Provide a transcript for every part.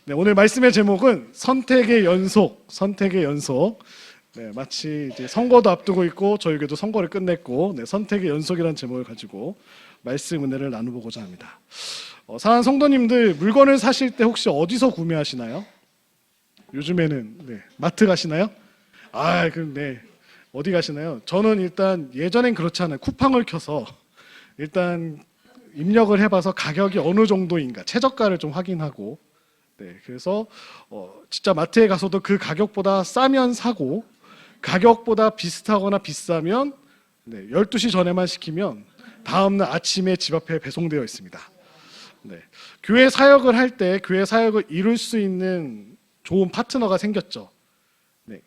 네, 오늘 말씀의 제목은 선택의 연속, 선택의 연속. 네, 마치 이제 선거도 앞두고 있고 저희에게도 선거를 끝냈고, 네, 선택의 연속이라는 제목을 가지고 말씀 은혜를 나눠보고자 합니다. 사랑하는 성도님들, 물건을 사실 때 혹시 어디서 구매하시나요? 요즘에는 네, 마트 가시나요? 그럼 네, 어디 가시나요? 저는 일단 예전엔 그렇지 않아요. 쿠팡을 켜서 일단 입력을 해봐서 가격이 어느 정도인가 최저가를 좀 확인하고, 네, 그래서 진짜 마트에 가서도 그 가격보다 싸면 사고, 가격보다 비슷하거나 비싸면 12시 전에만 시키면 다음날 아침에 집 앞에 배송되어 있습니다. 네, 교회 사역을 할 때 교회 사역을 이룰 수 있는 좋은 파트너가 생겼죠. 네,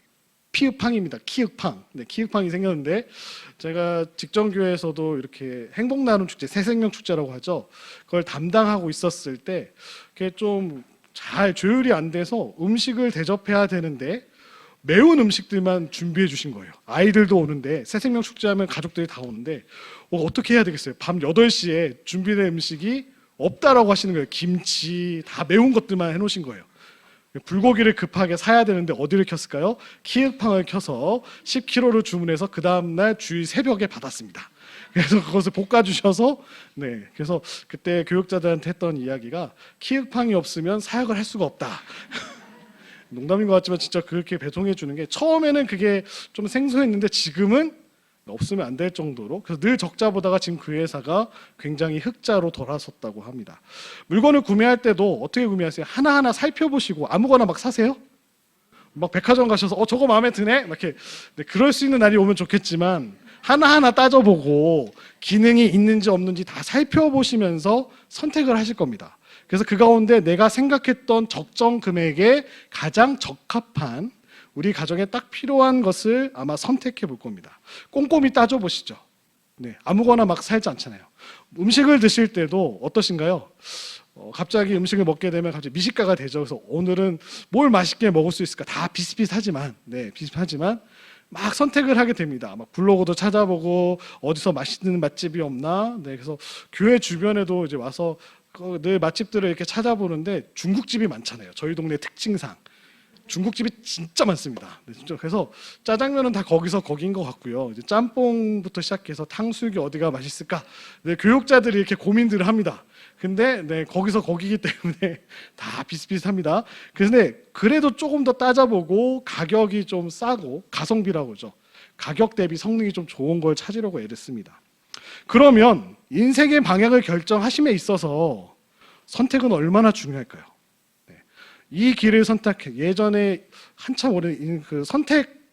피읍팡입니다. 키읔팡. 네, 키읔팡이 생겼는데, 제가 직전 교회에서도 이렇게 행복 나눔 축제, 새생명 축제라고 하죠. 그걸 담당하고 있었을 때 그게 좀 잘 조율이 안 돼서 음식을 대접해야 되는데 매운 음식들만 준비해 주신 거예요. 아이들도 오는데, 새생명 축제하면 가족들이 다 오는데 어떻게 해야 되겠어요? 밤 8시에 준비된 음식이 없다라고 하시는 거예요. 김치 다 매운 것들만 해놓으신 거예요. 불고기를 급하게 사야 되는데 어디를 켰을까요? 키읔팡을 켜서 10kg를 주문해서 그 다음날 주일 새벽에 받았습니다. 그래서 그것을 볶아주셔서, 네, 그래서 그때 교육자들한테 했던 이야기가 키읔팡이 없으면 사역을 할 수가 없다. 농담인 것 같지만 진짜 그렇게 배송해 주는 게, 처음에는 그게 좀 생소했는데 지금은 없으면 안 될 정도로, 그래서 늘 적자 보다가 지금 그 회사가 굉장히 흑자로 돌아섰다고 합니다. 물건을 구매할 때도 어떻게 구매하세요? 하나하나 살펴보시고 아무거나 막 사세요? 막 백화점 가셔서 저거 마음에 드네? 막 이렇게. 네, 그럴 수 있는 날이 오면 좋겠지만 하나하나 따져보고 기능이 있는지 없는지 다 살펴보시면서 선택을 하실 겁니다. 그래서 그 가운데 내가 생각했던 적정 금액에 가장 적합한, 우리 가정에 딱 필요한 것을 아마 선택해 볼 겁니다. 꼼꼼히 따져보시죠. 네, 아무거나 막 살지 않잖아요. 음식을 드실 때도 어떠신가요? 갑자기 음식을 먹게 되면 갑자기 미식가가 되죠. 그래서 오늘은 뭘 맛있게 먹을 수 있을까? 다 비슷비슷하지만, 막 선택을 하게 됩니다. 막 블로그도 찾아보고 어디서 맛있는 맛집이 없나. 네, 그래서 교회 주변에도 이제 와서 늘 맛집들을 이렇게 찾아보는데 중국집이 많잖아요. 저희 동네 특징상 중국집이 진짜 많습니다. 네, 진짜. 그래서 짜장면은 다 거긴 것 같고요. 이제 짬뽕부터 시작해서 탕수육이 어디가 맛있을까? 네, 교육자들이 이렇게 고민들을 합니다. 근데 네, 거기서 거기기 때문에 다 비슷비슷합니다. 그런데 그래도 조금 더 따져보고 가격이 좀 싸고, 가성비라고 그러죠. 가격 대비 성능이 좀 좋은 걸 찾으려고 애를 씁니다. 그러면 인생의 방향을 결정하심에 있어서 선택은 얼마나 중요할까요? 이 길을 선택해. 예전에 한참 오래 그 선택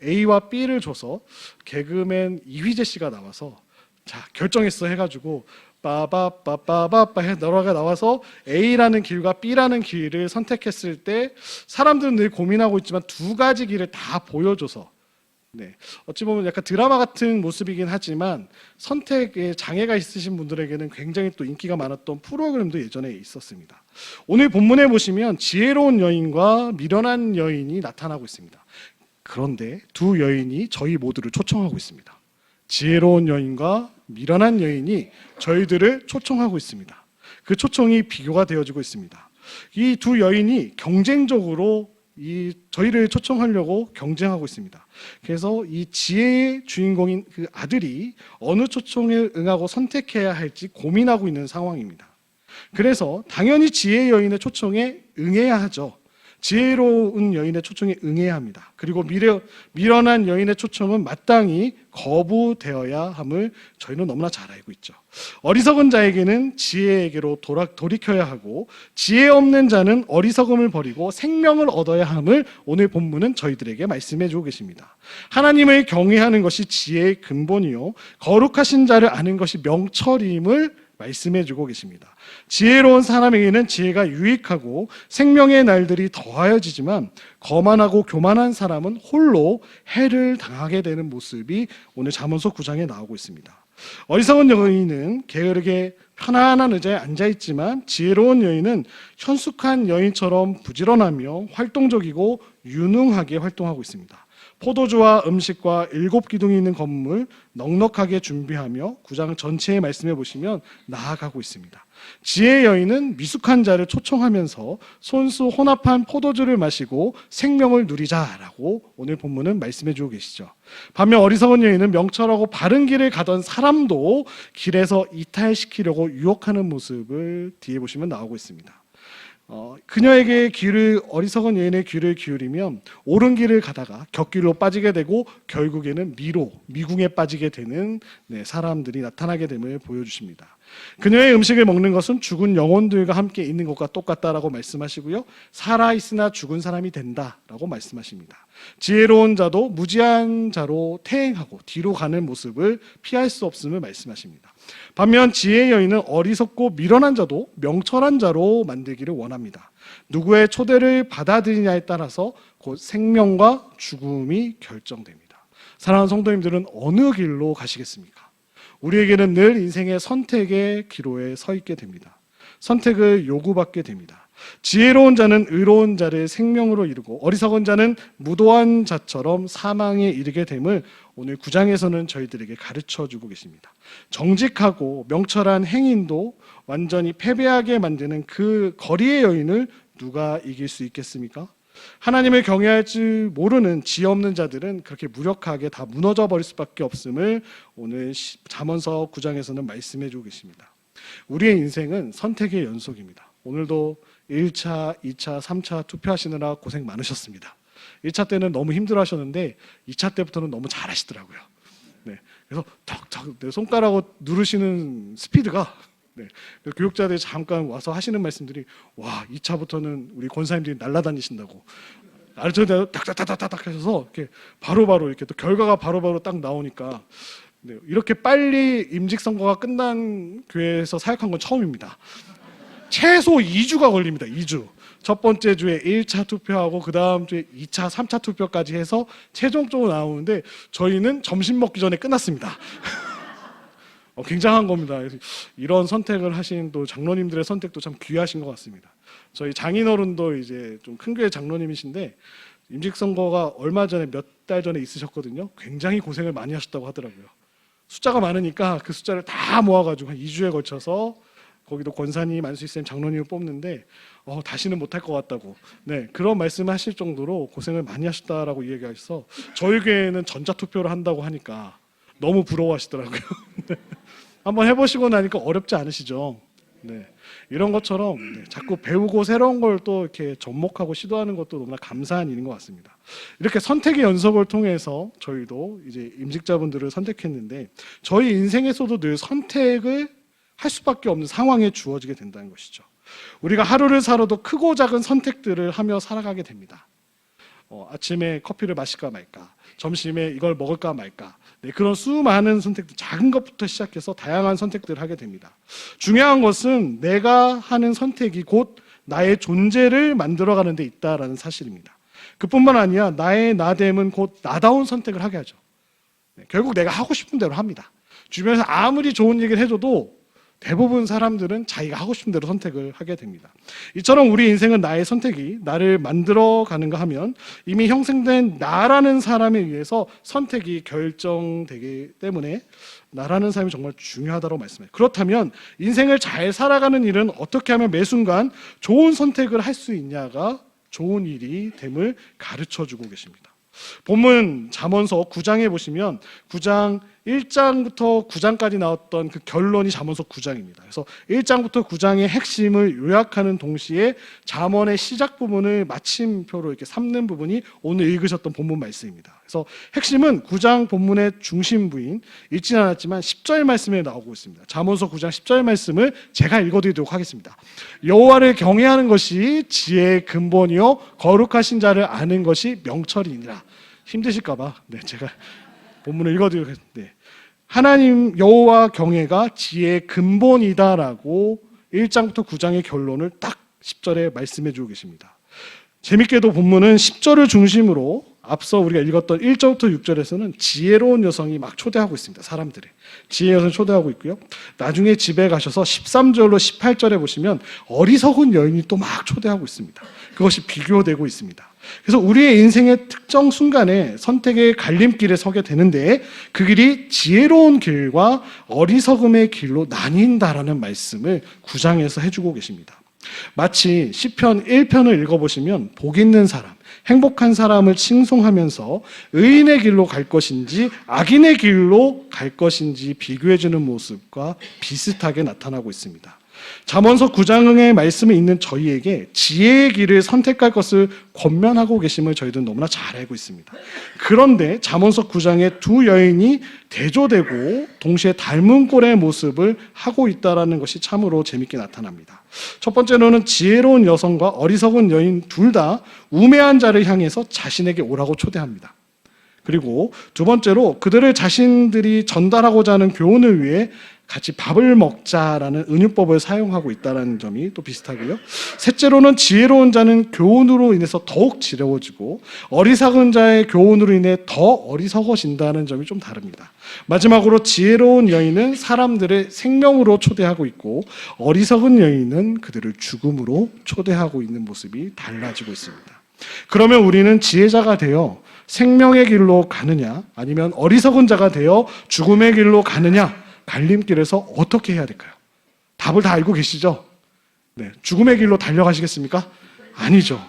A와 B를 줘서 개그맨 이휘재 씨가 나와서 자 결정했어 해가지고 빠바빠빠빠빠 해 너라가 나와서 A라는 길과 B라는 길을 선택했을 때 사람들은 늘 고민하고 있지만 두 가지 길을 다 보여줘서, 네, 어찌 보면 약간 드라마 같은 모습이긴 하지만 선택에 장애가 있으신 분들에게는 굉장히 또 인기가 많았던 프로그램도 예전에 있었습니다. 오늘 본문에 보시면 지혜로운 여인과 미련한 여인이 나타나고 있습니다. 그런데 두 여인이 저희 모두를 초청하고 있습니다. 지혜로운 여인과 미련한 여인이 저희들을 초청하고 있습니다. 그 초청이 비교가 되어지고 있습니다. 이 두 여인이 경쟁적으로 저희를 초청하려고 경쟁하고 있습니다. 그래서 이 지혜의 주인공인 그 아들이 어느 초청에 응하고 선택해야 할지 고민하고 있는 상황입니다. 그래서 당연히 지혜의 여인의 초청에 응해야 하죠. 지혜로운 여인의 초청에 응해야 합니다. 그리고 미련한 여인의 초청은 마땅히 거부되어야 함을 저희는 너무나 잘 알고 있죠. 어리석은 자에게는 지혜에게로 돌이켜야 하고, 지혜 없는 자는 어리석음을 버리고 생명을 얻어야 함을 오늘 본문은 저희들에게 말씀해 주고 계십니다. 하나님을 경외하는 것이 지혜의 근본이요 거룩하신 자를 아는 것이 명철임을 말씀해 주고 계십니다. 지혜로운 사람에게는 지혜가 유익하고 생명의 날들이 더하여지지만 거만하고 교만한 사람은 홀로 해를 당하게 되는 모습이 오늘 잠언서 9장에 나오고 있습니다. 어리석은 여인은 게으르게 편안한 의자에 앉아있지만 지혜로운 여인은 현숙한 여인처럼 부지런하며 활동적이고 유능하게 활동하고 있습니다. 포도주와 음식과 7기둥이 있는 건물 넉넉하게 준비하며 9장 전체의 말씀에 보시면 나아가고 있습니다. 지혜의 여인은 미숙한 자를 초청하면서 손수 혼합한 포도주를 마시고 생명을 누리자라고 오늘 본문은 말씀해 주고 계시죠. 반면 어리석은 여인은 명철하고 바른 길을 가던 사람도 길에서 이탈시키려고 유혹하는 모습을 뒤에 보시면 나오고 있습니다. 그녀에게 어리석은 여인의 귀를 기울이면 옳은 길을 가다가 곁길로 빠지게 되고 결국에는 미궁에 빠지게 되는 사람들이 나타나게 됨을 보여주십니다. 그녀의 음식을 먹는 것은 죽은 영혼들과 함께 있는 것과 똑같다라고 말씀하시고요, 살아있으나 죽은 사람이 된다라고 말씀하십니다. 지혜로운 자도 무지한 자로 퇴행하고 뒤로 가는 모습을 피할 수 없음을 말씀하십니다. 반면 지혜의 여인은 어리석고 미련한 자도 명철한 자로 만들기를 원합니다. 누구의 초대를 받아들이냐에 따라서 곧 생명과 죽음이 결정됩니다. 사랑하는 성도님들은 어느 길로 가시겠습니까? 우리에게는 늘 인생의 선택의 기로에 서 있게 됩니다. 선택을 요구받게 됩니다. 지혜로운 자는 의로운 자를 생명으로 이루고 어리석은 자는 무도한 자처럼 사망에 이르게 됨을 오늘 9장에서는 저희들에게 가르쳐주고 계십니다. 정직하고 명철한 행인도 완전히 패배하게 만드는 그 거리의 여인을 누가 이길 수 있겠습니까? 하나님을 경외할 줄 모르는 지 없는 자들은 그렇게 무력하게 다 무너져 버릴 수밖에 없음을 오늘 잠언서 9장에서는 말씀해 주고 계십니다. 우리의 인생은 선택의 연속입니다. 오늘도 1차, 2차, 3차 투표하시느라 고생 많으셨습니다. 1차 때는 너무 힘들어 하셨는데 2차 때부터는 너무 잘하시더라고요. 그래서 턱턱 손가락으로 누르시는 스피드가 교육자들이 잠깐 와서 하시는 말씀들이, 와, 2차부터는 우리 권사님들이 날아다니신다고 가르쳐대로 딱딱딱딱딱 하셔서 이렇게 바로바로 이렇게 또 결과가 바로바로 딱 나오니까 이렇게 빨리 임직선거가 끝난 교회에서 사역한 건 처음입니다. 최소 2주가 걸립니다. 2주. 첫 번째 주에 1차 투표하고 그 다음 주에 2차, 3차 투표까지 해서 최종적으로 나오는데 저희는 점심 먹기 전에 끝났습니다. 굉장한 겁니다. 이런 선택을 하신 또 장로님들의 선택도 참 귀하신 것 같습니다. 저희 장인어른도 이제 좀 큰 교회 장로님이신데 임직선거가 얼마 전에 몇 달 전에 있으셨거든요. 굉장히 고생을 많이 하셨다고 하더라고요. 숫자가 많으니까 그 숫자를 다 모아가지고 한 2주에 걸쳐서 거기도 권사님, 안수희쌤, 장로님을 뽑는데 다시는 못할 것 같다고 그런 말씀하실 정도로 고생을 많이 하셨다라고 이야기하셔서 저희 교회는 전자투표를 한다고 하니까 너무 부러워하시더라고요. 한번 해보시고 나니까 어렵지 않으시죠? 이런 것처럼 자꾸 배우고 새로운 걸 또 이렇게 접목하고 시도하는 것도 너무나 감사한 일인 것 같습니다. 이렇게 선택의 연속을 통해서 저희도 이제 임직자분들을 선택했는데 저희 인생에서도 늘 선택을 할 수밖에 없는 상황에 주어지게 된다는 것이죠. 우리가 하루를 살아도 크고 작은 선택들을 하며 살아가게 됩니다. 아침에 커피를 마실까 말까, 점심에 이걸 먹을까 말까, 그런 수많은 선택들, 작은 것부터 시작해서 다양한 선택들을 하게 됩니다. 중요한 것은 내가 하는 선택이 곧 나의 존재를 만들어가는 데 있다라는 사실입니다. 그뿐만 아니라 나의 나됨은 곧 나다운 선택을 하게 하죠. 결국 내가 하고 싶은 대로 합니다. 주변에서 아무리 좋은 얘기를 해줘도 대부분 사람들은 자기가 하고 싶은 대로 선택을 하게 됩니다. 이처럼 우리 인생은 나의 선택이 나를 만들어가는가 하면 이미 형성된 나라는 사람에 의해서 선택이 결정되기 때문에 나라는 사람이 정말 중요하다고 말씀해요. 그렇다면 인생을 잘 살아가는 일은 어떻게 하면 매 순간 좋은 선택을 할 수 있냐가 좋은 일이 됨을 가르쳐주고 계십니다. 본문 잠언서 9장에 보시면 9장 1장부터 9장까지 나왔던 그 결론이 잠언서 9장입니다. 그래서 1장부터 9장의 핵심을 요약하는 동시에 잠언의 시작 부분을 마침표로 이렇게 삼는 부분이 오늘 읽으셨던 본문 말씀입니다. 그래서 핵심은 9장 본문의 중심부인 읽지는 않았지만 10절 말씀에 나오고 있습니다. 잠언서 9장 10절 말씀을 제가 읽어드리도록 하겠습니다. 여호와를 경외하는 것이 지혜의 근본이요 거룩하신 자를 아는 것이 명철이니라. 힘드실까봐 제가 본문을 읽어드리도록 하겠습니다. 하나님 여호와 경외가 지혜의 근본이다라고 1장부터 9장의 결론을 딱 10절에 말씀해 주고 계십니다. 재밌게도 본문은 10절을 중심으로 앞서 우리가 읽었던 1절부터 6절에서는 지혜로운 여성이 막 초대하고 있습니다. 사람들이. 지혜의 여성 초대하고 있고요. 나중에 집에 가셔서 13절로 18절에 보시면 어리석은 여인이 또 막 초대하고 있습니다. 그것이 비교되고 있습니다. 그래서 우리의 인생의 특정 순간에 선택의 갈림길에 서게 되는데 그 길이 지혜로운 길과 어리석음의 길로 나뉜다라는 말씀을 9장에서 해주고 계십니다. 마치 시편 1편을 읽어보시면 복 있는 사람, 행복한 사람을 칭송하면서 의인의 길로 갈 것인지 악인의 길로 갈 것인지 비교해주는 모습과 비슷하게 나타나고 있습니다. 잠언서 9장의 말씀에 있는 저희에게 지혜의 길을 선택할 것을 권면하고 계심을 저희들은 너무나 잘 알고 있습니다. 그런데 잠언서 9장의 두 여인이 대조되고 동시에 닮은 꼴의 모습을 하고 있다는 것이 참으로 재밌게 나타납니다. 첫 번째로는 지혜로운 여성과 어리석은 여인 둘 다 우매한 자를 향해서 자신에게 오라고 초대합니다. 그리고 두 번째로 그들을 자신들이 전달하고자 하는 교훈을 위해 같이 밥을 먹자라는 은유법을 사용하고 있다는 점이 또 비슷하고요. 셋째로는 지혜로운 자는 교훈으로 인해서 더욱 지혜로워지고 어리석은 자의 교훈으로 인해 더 어리석어진다는 점이 좀 다릅니다. 마지막으로 지혜로운 여인은 사람들의 생명으로 초대하고 있고 어리석은 여인은 그들을 죽음으로 초대하고 있는 모습이 달라지고 있습니다. 그러면 우리는 지혜자가 되어 생명의 길로 가느냐 아니면 어리석은 자가 되어 죽음의 길로 가느냐 갈림길에서 어떻게 해야 될까요? 답을 다 알고 계시죠? 네, 죽음의 길로 달려가시겠습니까? 아니죠.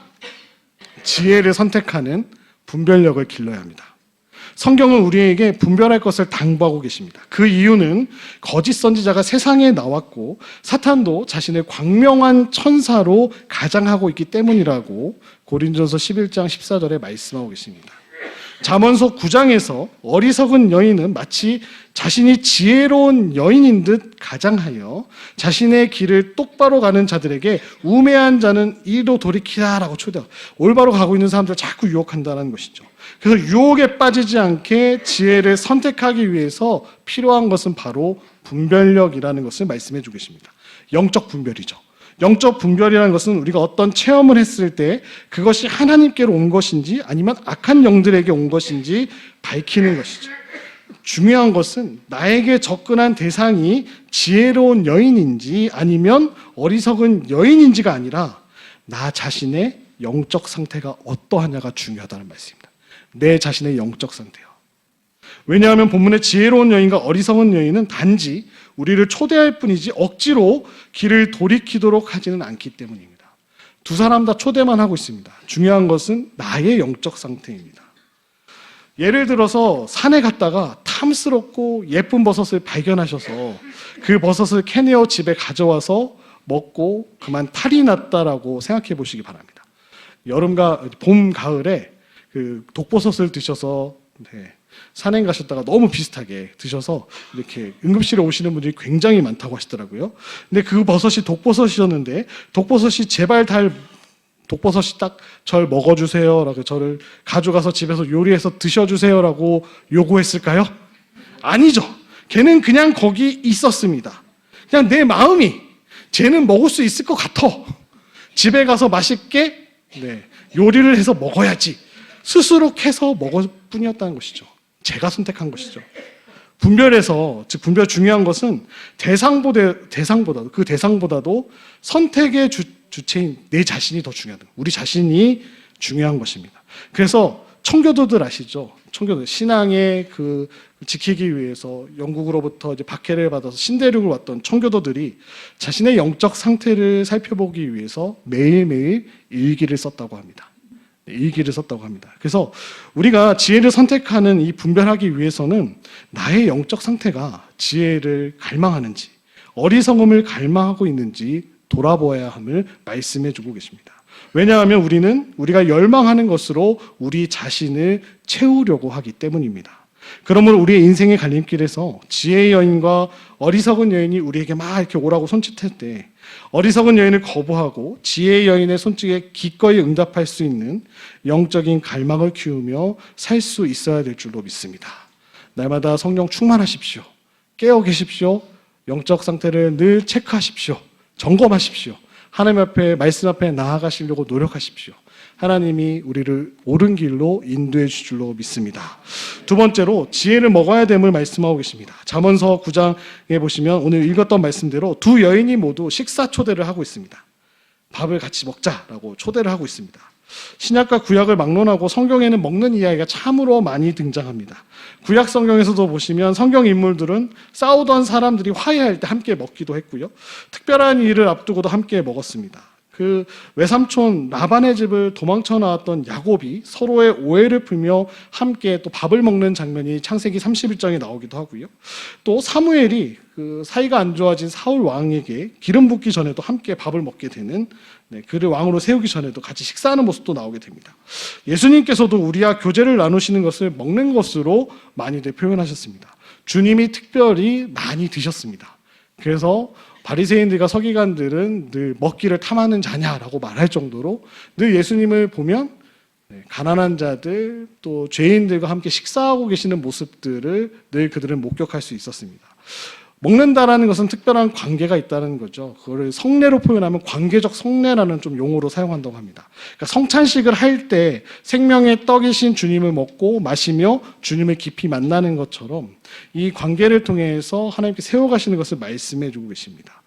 지혜를 선택하는 분별력을 길러야 합니다. 성경은 우리에게 분별할 것을 당부하고 계십니다. 그 이유는 거짓 선지자가 세상에 나왔고 사탄도 자신의 광명한 천사로 가장하고 있기 때문이라고 고린도전서 11장 14절에 말씀하고 계십니다. 잠언서 9장에서 어리석은 여인은 마치 자신이 지혜로운 여인인 듯 가장하여 자신의 길을 똑바로 가는 자들에게 우매한 자는 이리로 돌이키라라고 초대하고 올바로 가고 있는 사람들을 자꾸 유혹한다는 것이죠. 그래서 유혹에 빠지지 않게 지혜를 선택하기 위해서 필요한 것은 바로 분별력이라는 것을 말씀해 주고 계십니다. 영적 분별이죠. 영적 분별이라는 것은 우리가 어떤 체험을 했을 때 그것이 하나님께로 온 것인지 아니면 악한 영들에게 온 것인지 밝히는 것이죠. 중요한 것은 나에게 접근한 대상이 지혜로운 여인인지 아니면 어리석은 여인인지가 아니라 나 자신의 영적 상태가 어떠하냐가 중요하다는 말씀입니다. 내 자신의 영적 상태요. 왜냐하면 본문의 지혜로운 여인과 어리석은 여인은 단지 우리를 초대할 뿐이지 억지로 길을 돌이키도록 하지는 않기 때문입니다. 두 사람 다 초대만 하고 있습니다. 중요한 것은 나의 영적 상태입니다. 예를 들어서 산에 갔다가 탐스럽고 예쁜 버섯을 발견하셔서 그 버섯을 캐내어 집에 가져와서 먹고 그만 탈이 났다라고 생각해 보시기 바랍니다. 여름과 봄, 가을에 그 독버섯을 드셔서 산행 가셨다가 너무 비슷하게 드셔서 이렇게 응급실에 오시는 분들이 굉장히 많다고 하시더라고요. 근데 그 버섯이 독버섯이었는데 독버섯이 제발 독버섯이 딱 절 먹어주세요라고 저를 가져가서 집에서 요리해서 드셔주세요라고 요구했을까요? 아니죠. 걔는 그냥 거기 있었습니다. 그냥 내 마음이 쟤는 먹을 수 있을 것 같아. 집에 가서 맛있게 요리를 해서 먹어야지. 스스로 캐서 먹을 뿐이었다는 것이죠. 제가 선택한 것이죠. 분별에서, 즉 분별 중요한 것은 대상보다도 선택의 주체인 내 자신이 더 중요하다. 우리 자신이 중요한 것입니다. 그래서 청교도들 아시죠? 청교도 신앙의 지키기 위해서 영국으로부터 이제 박해를 받아서 신대륙을 왔던 청교도들이 자신의 영적 상태를 살펴보기 위해서 매일매일 일기를 썼다고 합니다. 일기를 썼다고 합니다. 그래서 우리가 지혜를 선택하는 이 분별하기 위해서는 나의 영적 상태가 지혜를 갈망하는지 어리석음을 갈망하고 있는지 돌아보아야 함을 말씀해 주고 계십니다. 왜냐하면 우리가 열망하는 것으로 우리 자신을 채우려고 하기 때문입니다. 그러므로 우리의 인생의 갈림길에서 지혜의 여인과 어리석은 여인이 우리에게 막 이렇게 오라고 손짓할 때 어리석은 여인을 거부하고 지혜의 여인의 손짓에 기꺼이 응답할 수 있는 영적인 갈망을 키우며 살 수 있어야 될 줄로 믿습니다. 날마다 성령 충만하십시오. 깨어 계십시오. 영적 상태를 늘 체크하십시오. 점검하십시오. 하나님 앞에, 말씀 앞에 나아가시려고 노력하십시오. 하나님이 우리를 옳은 길로 인도해 주실 줄로 믿습니다. 두 번째로 지혜를 먹어야 됨을 말씀하고 계십니다. 잠언서 9장에 보시면 오늘 읽었던 말씀대로 두 여인이 모두 식사 초대를 하고 있습니다. 밥을 같이 먹자라고 초대를 하고 있습니다. 신약과 구약을 막론하고 성경에는 먹는 이야기가 참으로 많이 등장합니다. 구약 성경에서도 보시면 성경 인물들은 싸우던 사람들이 화해할 때 함께 먹기도 했고요. 특별한 일을 앞두고도 함께 먹었습니다. 그 외삼촌 라반의 집을 도망쳐 나왔던 야곱이 서로의 오해를 풀며 함께 또 밥을 먹는 장면이 창세기 31장에 나오기도 하고요. 또 사무엘이 그 사이가 안 좋아진 사울 왕에게 기름 붓기 전에도 함께 밥을 먹게 되는, 그를 왕으로 세우기 전에도 같이 식사하는 모습도 나오게 됩니다. 예수님께서도 우리와 교제를 나누시는 것을 먹는 것으로 많이들 표현하셨습니다. 주님이 특별히 많이 드셨습니다. 그래서 바리새인들과 서기관들은 늘 먹기를 탐하는 자냐라고 말할 정도로 늘 예수님을 보면 가난한 자들 또 죄인들과 함께 식사하고 계시는 모습들을 늘 그들은 목격할 수 있었습니다. 먹는다라는 것은 특별한 관계가 있다는 거죠. 그거를 성례로 표현하면 관계적 성례라는 좀 용어로 사용한다고 합니다. 그러니까 성찬식을 할 때 생명의 떡이신 주님을 먹고 마시며 주님을 깊이 만나는 것처럼 이 관계를 통해서 하나님께 세워가시는 것을 말씀해 주고 계십니다.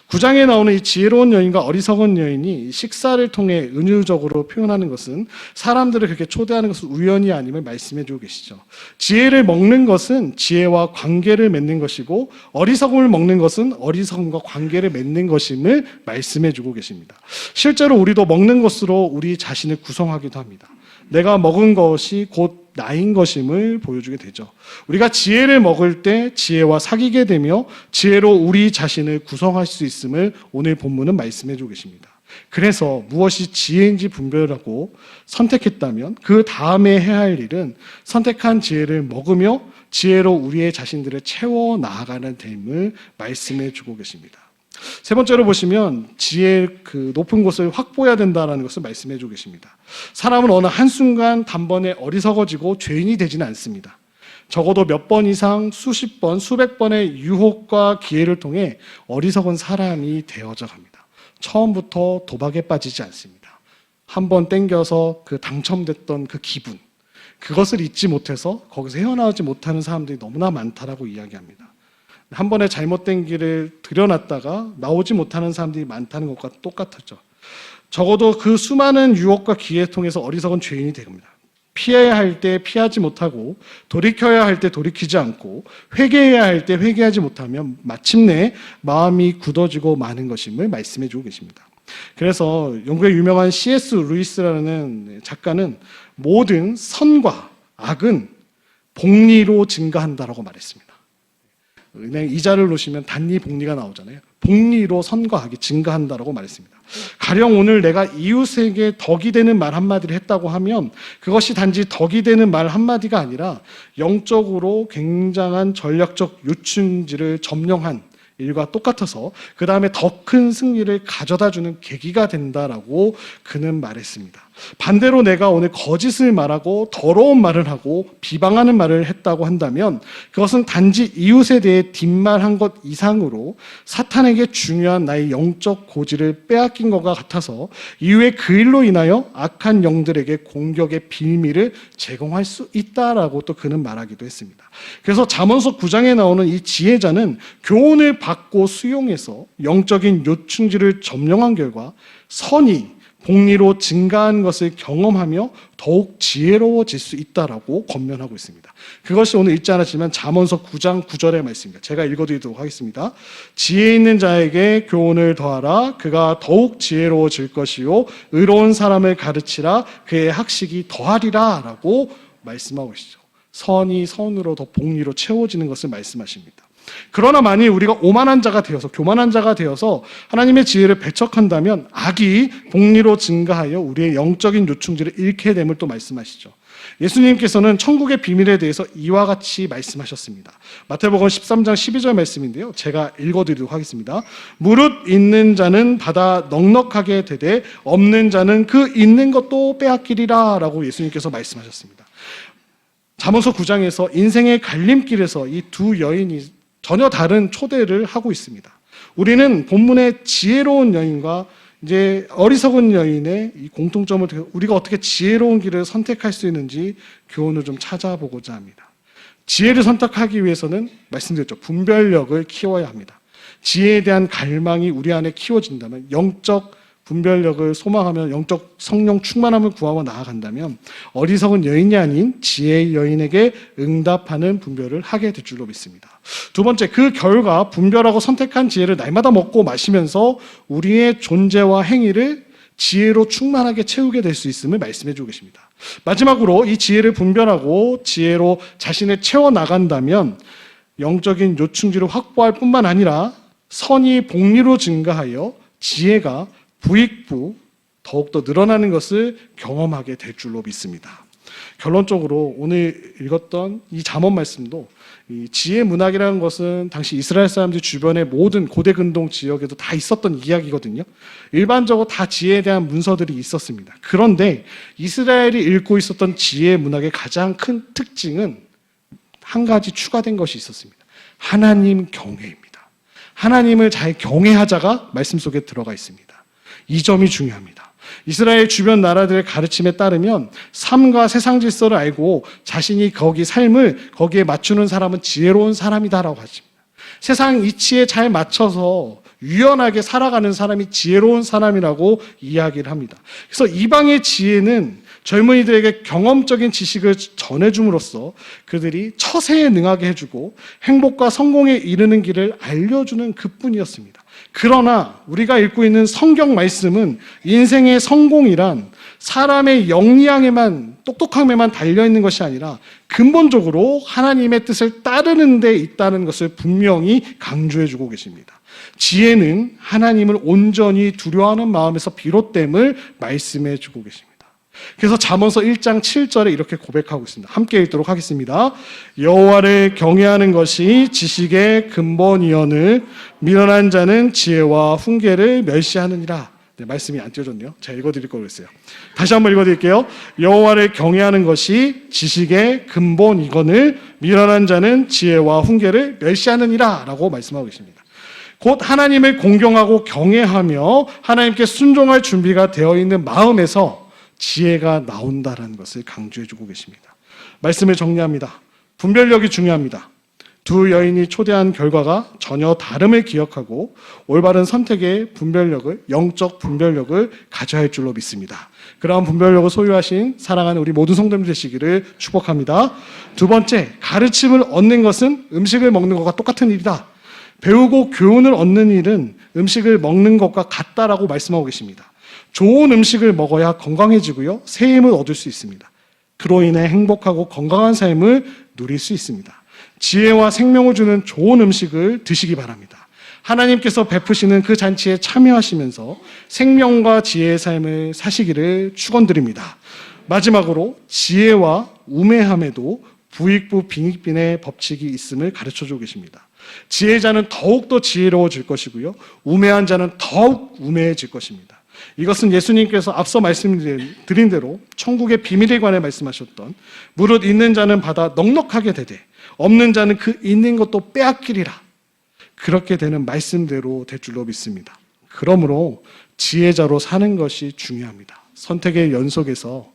9장에 나오는 이 지혜로운 여인과 어리석은 여인이 식사를 통해 은유적으로 표현하는 것은 사람들을 그렇게 초대하는 것은 우연이 아님을 말씀해 주고 계시죠. 지혜를 먹는 것은 지혜와 관계를 맺는 것이고 어리석음을 먹는 것은 어리석음과 관계를 맺는 것임을 말씀해 주고 계십니다. 실제로 우리도 먹는 것으로 우리 자신을 구성하기도 합니다. 내가 먹은 것이 곧 나인 것임을 보여주게 되죠. 우리가 지혜를 먹을 때 지혜와 사귀게 되며 지혜로 우리 자신을 구성할 수 있음을 오늘 본문은 말씀해 주고 계십니다. 그래서 무엇이 지혜인지 분별하고 선택했다면 그 다음에 해야 할 일은 선택한 지혜를 먹으며 지혜로 우리의 자신들을 채워 나아가는 됨을 말씀해 주고 계십니다. 세 번째로 보시면 지혜의 그 높은 곳을 확보해야 된다는 것을 말씀해 주고 계십니다. 사람은 어느 한순간 단번에 어리석어지고 죄인이 되지는 않습니다. 적어도 몇 번 이상 수십 번, 수백 번의 유혹과 기회를 통해 어리석은 사람이 되어져 갑니다. 처음부터 도박에 빠지지 않습니다. 한번 땡겨서 그 당첨됐던 그 기분, 그것을 잊지 못해서 거기서 헤어나오지 못하는 사람들이 너무나 많다라고 이야기합니다. 한 번에 잘못된 길을 들여놨다가 나오지 못하는 사람들이 많다는 것과 똑같았죠. 적어도 그 수많은 유혹과 기회를 통해서 어리석은 죄인이 됩니다. 피해야 할 때 피하지 못하고 돌이켜야 할 때 돌이키지 않고 회개해야 할 때 회개하지 못하면 마침내 마음이 굳어지고 마는 것임을 말씀해 주고 계십니다. 그래서 영국의 유명한 C.S. 루이스라는 작가는 모든 선과 악은 복리로 증가한다라고 말했습니다. 은행 이자를 놓으시면 단리 복리가 나오잖아요. 복리로 선과 악이 증가한다라고 말했습니다. 가령 오늘 내가 이웃에게 덕이 되는 말 한마디를 했다고 하면 그것이 단지 덕이 되는 말 한마디가 아니라 영적으로 굉장한 전략적 요충지를 점령한 일과 똑같아서 그 다음에 더 큰 승리를 가져다주는 계기가 된다라고 그는 말했습니다. 반대로 내가 오늘 거짓을 말하고 더러운 말을 하고 비방하는 말을 했다고 한다면 그것은 단지 이웃에 대해 뒷말한 것 이상으로 사탄에게 중요한 나의 영적 고지를 빼앗긴 것과 같아서 이후에 그 일로 인하여 악한 영들에게 공격의 빌미를 제공할 수 있다라고 또 그는 말하기도 했습니다. 그래서 잠언서 9장에 나오는 이 지혜자는 교훈을 받고 수용해서 영적인 요충지를 점령한 결과 선이 복리로 증가한 것을 경험하며 더욱 지혜로워질 수 있다라고 권면하고 있습니다. 그것이 오늘 읽지 않았지만 잠언서 9장 9절의 말씀입니다. 제가 읽어드리도록 하겠습니다. 지혜 있는 자에게 교훈을 더하라. 그가 더욱 지혜로워질 것이요 의로운 사람을 가르치라. 그의 학식이 더하리라 라고 말씀하고 계시죠. 선이 선으로 더 복리로 채워지는 것을 말씀하십니다. 그러나 만일 우리가 오만한 자가 되어서 교만한 자가 되어서 하나님의 지혜를 배척한다면 악이 복리로 증가하여 우리의 영적인 요충지를 잃게 됨을 또 말씀하시죠. 예수님께서는 천국의 비밀에 대해서 이와 같이 말씀하셨습니다. 마태복음 13장 12절 말씀인데요. 제가 읽어드리도록 하겠습니다. 무릇 있는 자는 받아 넉넉하게 되되 없는 자는 그 있는 것도 빼앗기리라 라고 예수님께서 말씀하셨습니다. 잠언서 9장에서 인생의 갈림길에서 이 두 여인이 전혀 다른 초대를 하고 있습니다. 우리는 본문의 지혜로운 여인과 이제 어리석은 여인의 이 공통점을 우리가 어떻게 지혜로운 길을 선택할 수 있는지 교훈을 좀 찾아보고자 합니다. 지혜를 선택하기 위해서는 말씀드렸죠. 분별력을 키워야 합니다. 지혜에 대한 갈망이 우리 안에 키워진다면, 영적 분별력을 소망하며 영적 성령 충만함을 구하며 나아간다면 어리석은 여인이 아닌 지혜의 여인에게 응답하는 분별을 하게 될 줄로 믿습니다. 두 번째, 그 결과 분별하고 선택한 지혜를 날마다 먹고 마시면서 우리의 존재와 행위를 지혜로 충만하게 채우게 될 수 있음을 말씀해 주고 계십니다. 마지막으로 이 지혜를 분별하고 지혜로 자신을 채워나간다면 영적인 요충지를 확보할 뿐만 아니라 선이 복리로 증가하여 지혜가 부익부 더욱더 늘어나는 것을 경험하게 될 줄로 믿습니다. 결론적으로 오늘 읽었던 이 잠언 말씀도 이 지혜 문학이라는 것은 당시 이스라엘 사람들 주변의 모든 고대 근동 지역에도 다 있었던 이야기거든요. 일반적으로 다 지혜에 대한 문서들이 있었습니다. 그런데 이스라엘이 읽고 있었던 지혜 문학의 가장 큰 특징은 한 가지 추가된 것이 있었습니다. 하나님 경외입니다. 하나님을 잘 경외하자가 말씀 속에 들어가 있습니다. 이 점이 중요합니다. 이스라엘 주변 나라들의 가르침에 따르면 삶과 세상 질서를 알고 자신이 삶을 거기에 맞추는 사람은 지혜로운 사람이다라고 하십니다. 세상 이치에 잘 맞춰서 유연하게 살아가는 사람이 지혜로운 사람이라고 이야기를 합니다. 그래서 이방의 지혜는 젊은이들에게 경험적인 지식을 전해줌으로써 그들이 처세에 능하게 해주고 행복과 성공에 이르는 길을 알려주는 그뿐이었습니다. 그러나 우리가 읽고 있는 성경 말씀은 인생의 성공이란 사람의 역량에만, 똑똑함에만 달려있는 것이 아니라 근본적으로 하나님의 뜻을 따르는 데 있다는 것을 분명히 강조해주고 계십니다. 지혜는 하나님을 온전히 두려워하는 마음에서 비롯됨을 말씀해주고 계십니다. 그래서 잠언서 1장 7절에 이렇게 고백하고 있습니다. 함께 읽도록 하겠습니다. 여호와를 경외하는 것이 지식의 근본이거늘 미련한 자는 지혜와 훈계를 멸시하느니라. 네, 말씀이 안 띄워졌네요. 제가 읽어드릴 걸 그랬어요. 다시 한번 읽어드릴게요. 여호와를 경외하는 것이 지식의 근본이거늘 미련한 자는 지혜와 훈계를 멸시하느니라 라고 말씀하고 계십니다. 곧 하나님을 공경하고 경외하며 하나님께 순종할 준비가 되어 있는 마음에서 지혜가 나온다라는 것을 강조해주고 계십니다. 말씀을 정리합니다. 분별력이 중요합니다. 두 여인이 초대한 결과가 전혀 다름을 기억하고 올바른 선택의 분별력을, 영적 분별력을 가져야 할 줄로 믿습니다. 그러한 분별력을 소유하신 사랑하는 우리 모든 성도님 되시기를 축복합니다. 두 번째, 가르침을 얻는 것은 음식을 먹는 것과 똑같은 일이다. 배우고 교훈을 얻는 일은 음식을 먹는 것과 같다라고 말씀하고 계십니다. 좋은 음식을 먹어야 건강해지고요, 새 힘을 얻을 수 있습니다. 그로 인해 행복하고 건강한 삶을 누릴 수 있습니다. 지혜와 생명을 주는 좋은 음식을 드시기 바랍니다. 하나님께서 베푸시는 그 잔치에 참여하시면서 생명과 지혜의 삶을 사시기를 축원드립니다. 마지막으로 지혜와 우매함에도 부익부 빈익빈의 법칙이 있음을 가르쳐주고 계십니다. 지혜자는 더욱더 지혜로워질 것이고요, 우매한 자는 더욱 우매해질 것입니다. 이것은 예수님께서 앞서 말씀드린 대로 천국의 비밀에 관해 말씀하셨던 무릇 있는 자는 받아 넉넉하게 되되 없는 자는 그 있는 것도 빼앗기리라, 그렇게 되는 말씀대로 될 줄로 믿습니다. 그러므로 지혜자로 사는 것이 중요합니다. 선택의 연속에서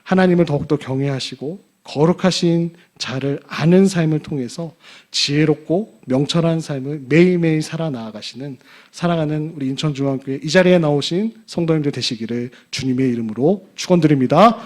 하나님을 더욱더 경외하시고 거룩하신 자를 아는 삶을 통해서 지혜롭고 명철한 삶을 매일매일 살아나가시는 사랑하는 우리 인천중앙교회 이 자리에 나오신 성도님들 되시기를 주님의 이름으로 축원드립니다.